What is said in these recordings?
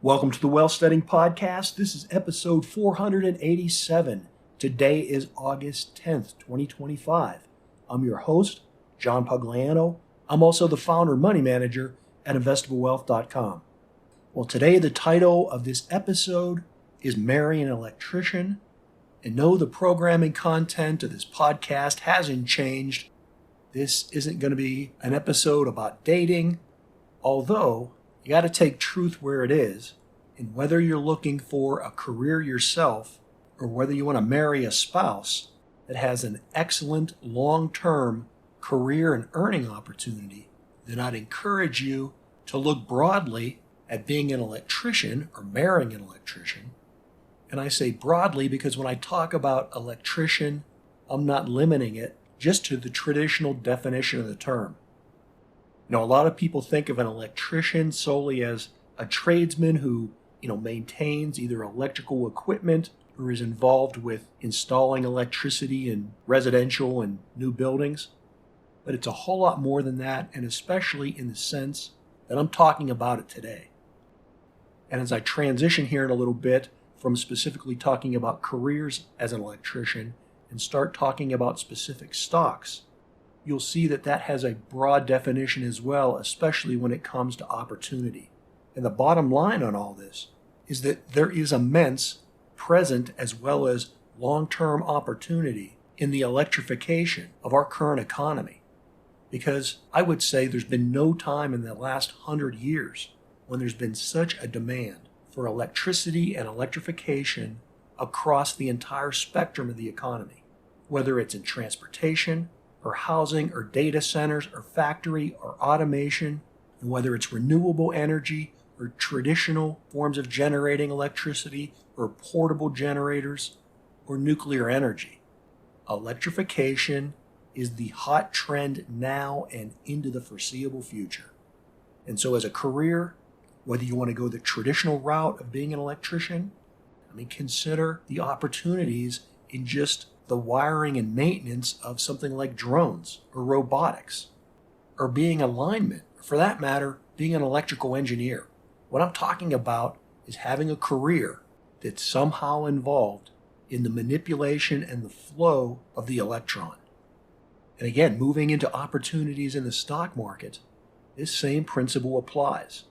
Welcome to the Wealth Studying Podcast. This is episode 487. Today is August 10th, 2025. I'm your host, John Pugliano. I'm also the founder and money manager at investablewealth.com. Well, today the title of this episode is Marry an Electrician. And no, the programming content of this podcast hasn't changed. This isn't going to be an episode about dating, although you got to take truth where it is, and whether you're looking for a career yourself or whether you want to marry a spouse that has an excellent long-term career and earning opportunity, then I'd encourage you to look broadly at being an electrician or marrying an electrician. And I say broadly because when I talk about electrician, I'm not limiting it just to the traditional definition of the term. A lot of people think of an electrician solely as a tradesman who, maintains either electrical equipment or is involved with installing electricity in residential and new buildings. But it's a whole lot more than that, and especially in the sense that I'm talking about it today. And as I transition here in a little bit from specifically talking about careers as an electrician and start talking about specific stocks, you'll see that that has a broad definition as well, especially when it comes to opportunity. And the bottom line on all this is that there is immense present as well as long-term opportunity in the electrification of our current economy. Because I would say there's been no time in the last 100 years when there's been such a demand for electricity and electrification across the entire spectrum of the economy, whether it's in transportation, or housing, or data centers, or factory, or automation, and whether it's renewable energy, or traditional forms of generating electricity, or portable generators, or nuclear energy. Electrification is the hot trend now and into the foreseeable future. And so as a career, whether you want to go the traditional route of being an electrician, consider the opportunities in just the wiring and maintenance of something like drones or robotics, or being a lineman, or for that matter, being an electrical engineer. What I'm talking about is having a career that's somehow involved in the manipulation and the flow of the electron. And again, moving into opportunities in the stock market, this same principle applies.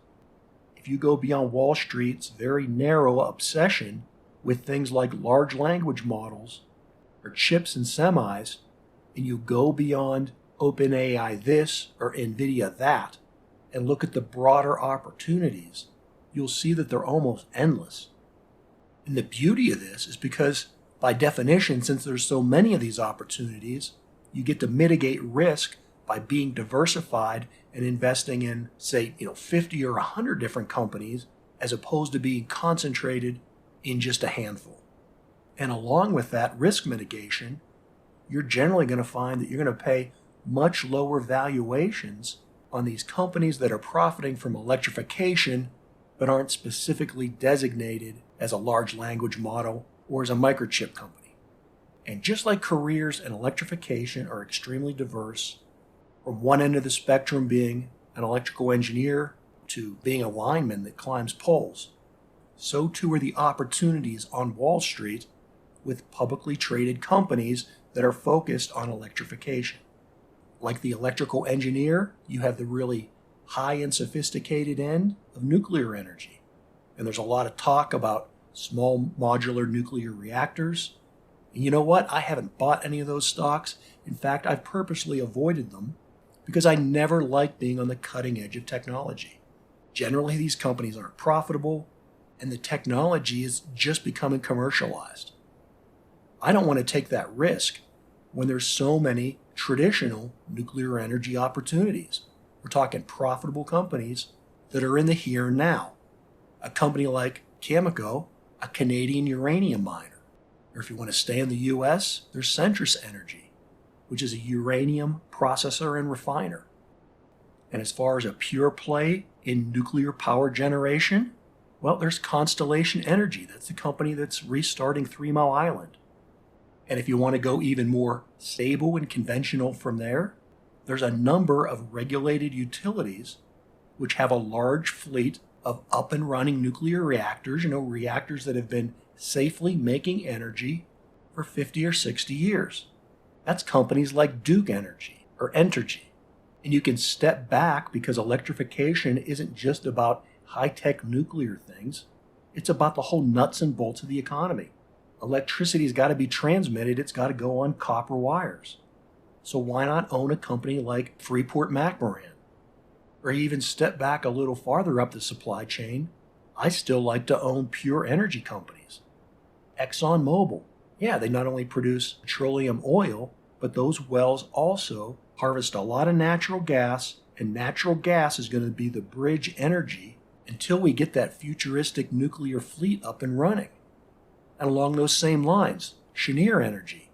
If you go beyond Wall Street's very narrow obsession with things like large language models or chips and semis, and you go beyond OpenAI this or NVIDIA that, and look at the broader opportunities, you'll see that they're almost endless. And the beauty of this is because, by definition, since there's so many of these opportunities, you get to mitigate risk by being diversified and investing in, say, 50 or 100 different companies, as opposed to being concentrated in just a handful. And along with that risk mitigation, you're generally going to find that you're going to pay much lower valuations on these companies that are profiting from electrification but aren't specifically designated as a large language model or as a microchip company. And just like careers in electrification are extremely diverse, from one end of the spectrum being an electrical engineer to being a lineman that climbs poles, so too are the opportunities on Wall Street with publicly traded companies that are focused on electrification. Like the electrical engineer, you have the really high and sophisticated end of nuclear energy. And there's a lot of talk about small modular nuclear reactors. And you know what? I haven't bought any of those stocks. In fact, I've purposely avoided them because I never like being on the cutting edge of technology. Generally, these companies aren't profitable, and the technology is just becoming commercialized. I don't want to take that risk when there's so many traditional nuclear energy opportunities. We're talking profitable companies that are in the here and now. A company like Cameco, a Canadian uranium miner. Or if you want to stay in the U.S., there's Centrus Energy, which is a uranium processor and refiner. And as far as a pure play in nuclear power generation, well, there's Constellation Energy. That's the company that's restarting 3 Mile Island. And if you want to go even more stable and conventional from there, there's a number of regulated utilities which have a large fleet of up and running nuclear reactors, reactors that have been safely making energy for 50 or 60 years. That's companies like Duke Energy or Entergy. And you can step back because electrification isn't just about high-tech nuclear things. It's about the whole nuts and bolts of the economy. Electricity's got to be transmitted. It's got to go on copper wires. So why not own a company like Freeport-McMoRan? Or even step back a little farther up the supply chain, I still like to own pure energy companies. ExxonMobil, yeah, they not only produce petroleum oil, but those wells also harvest a lot of natural gas, and natural gas is going to be the bridge energy until we get that futuristic nuclear fleet up and running. And along those same lines, Cheniere Energy,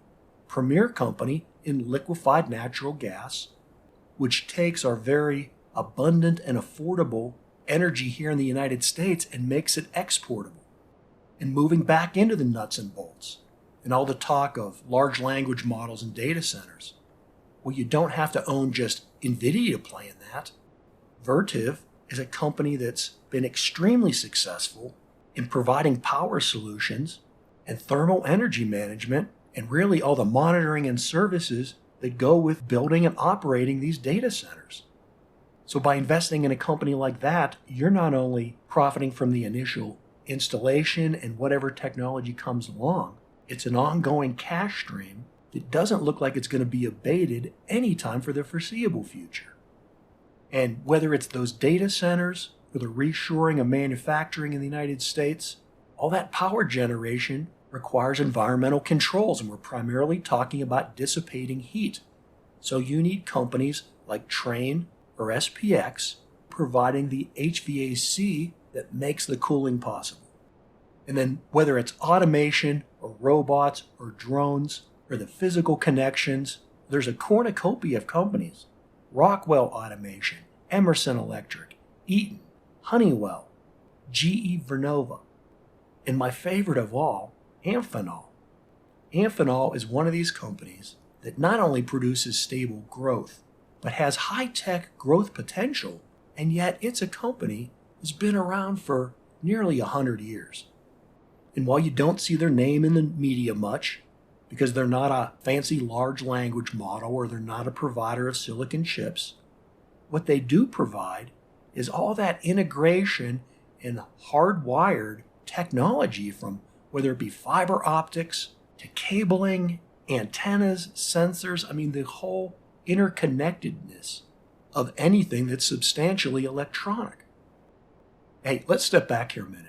premier company in liquefied natural gas, which takes our very abundant and affordable energy here in the United States and makes it exportable. And moving back into the nuts and bolts and all the talk of large language models and data centers, well, you don't have to own just NVIDIA to play in that. Vertiv is a company that's been extremely successful in providing power solutions and thermal energy management and really all the monitoring and services that go with building and operating these data centers. So by investing in a company like that, you're not only profiting from the initial installation and whatever technology comes along, it's an ongoing cash stream that doesn't look like it's going to be abated anytime for the foreseeable future. And whether it's those data centers or the reshoring of manufacturing in the United States, all that power generation requires environmental controls, and we're primarily talking about dissipating heat. So you need companies like Trane or SPX providing the HVAC that makes the cooling possible. And then whether it's automation or robots or drones or the physical connections, there's a cornucopia of companies. Rockwell Automation, Emerson Electric, Eaton, Honeywell, GE Vernova, and my favorite of all, Amphenol. Amphenol is one of these companies that not only produces stable growth, but has high-tech growth potential, and yet it's a company that's been around for nearly 100 years. And while you don't see their name in the media much, because they're not a fancy large language model or they're not a provider of silicon chips, what they do provide is all that integration and hardwired technology, from whether it be fiber optics to cabling, antennas, sensors, the whole interconnectedness of anything that's substantially electronic. Hey, let's step back here a minute.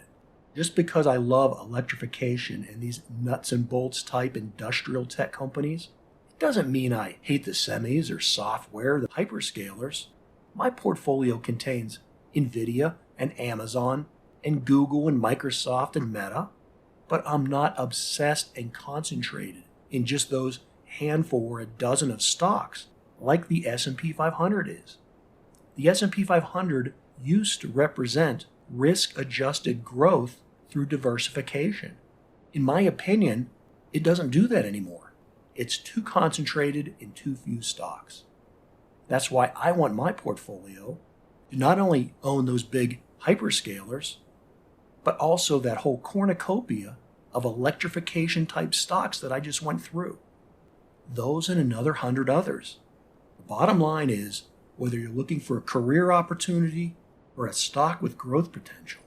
Just because I love electrification and these nuts and bolts type industrial tech companies, it doesn't mean I hate the semis or software, the hyperscalers. My portfolio contains NVIDIA and Amazon and Google and Microsoft and Meta, but I'm not obsessed and concentrated in just those handful or a dozen of stocks like the S&P 500 is. The S&P 500 used to represent risk-adjusted growth through diversification. In my opinion, it doesn't do that anymore. It's too concentrated in too few stocks. That's why I want my portfolio to not only own those big hyperscalers, but also that whole cornucopia of electrification type stocks that I just went through. Those and another 100 others. The bottom line is, whether you're looking for a career opportunity or a stock with growth potential,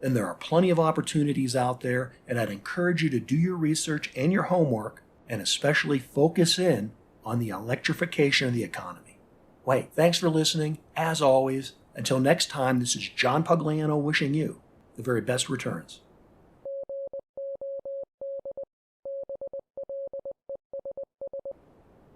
then there are plenty of opportunities out there, and I'd encourage you to do your research and your homework, and especially focus in on the electrification of the economy. Wait, thanks for listening. As always, until next time, this is John Pugliano wishing you the very best returns.